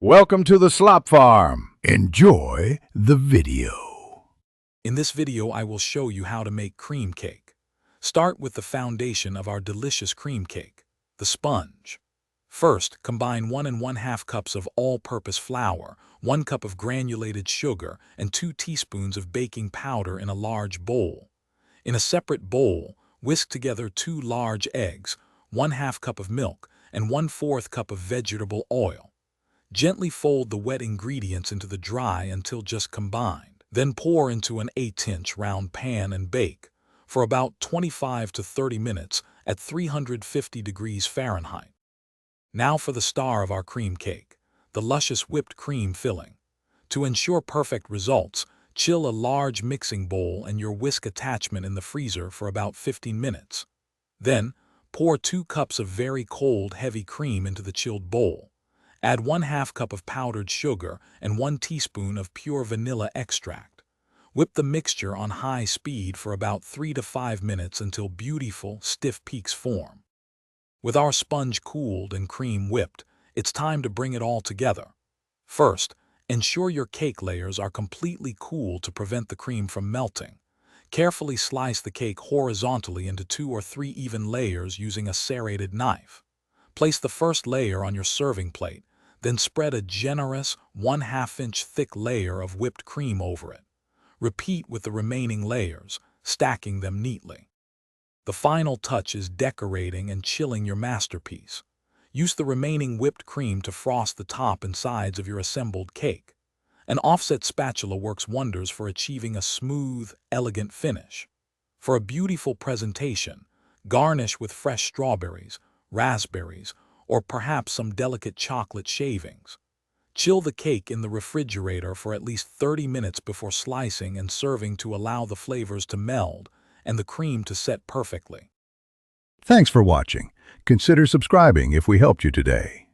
Welcome to the Slop Farm. Enjoy the video. In this video, I will show you how to make cream cake. Start with the foundation of our delicious cream cake, the sponge. First, combine 1 1/2 cups of all-purpose flour, 1 cup of granulated sugar, and 2 teaspoons of baking powder in a large bowl. In a separate bowl, whisk together 2 large eggs, 1/2 cup of milk, and 1/4 cup of vegetable oil. Gently fold the wet ingredients into the dry until just combined. Then pour into an 8-inch round pan and bake for about 25 to 30 minutes at 350 degrees Fahrenheit. Now for the star of our cream cake, the luscious whipped cream filling. To ensure perfect results, chill a large mixing bowl and your whisk attachment in the freezer for about 15 minutes. Then, pour 2 cups of very cold, heavy cream into the chilled bowl. Add 1/2 cup of powdered sugar and 1 teaspoon of pure vanilla extract. Whip the mixture on high speed for about 3 to 5 minutes until beautiful, stiff peaks form. With our sponge cooled and cream whipped, it's time to bring it all together. First, ensure your cake layers are completely cool to prevent the cream from melting. Carefully slice the cake horizontally into 2 or 3 even layers using a serrated knife. Place the first layer on your serving plate, then spread a generous 1/2 inch thick layer of whipped cream over it. Repeat with the remaining layers, stacking them neatly. The final touch is decorating and chilling your masterpiece. Use the remaining whipped cream to frost the top and sides of your assembled cake. An offset spatula works wonders for achieving a smooth, elegant finish. For a beautiful presentation, garnish with fresh strawberries, raspberries, or perhaps some delicate chocolate shavings. Chill the cake in the refrigerator for at least 30 minutes before slicing and serving to allow the flavors to meld and the cream to set perfectly. Thanks for watching. Consider subscribing if we helped you today.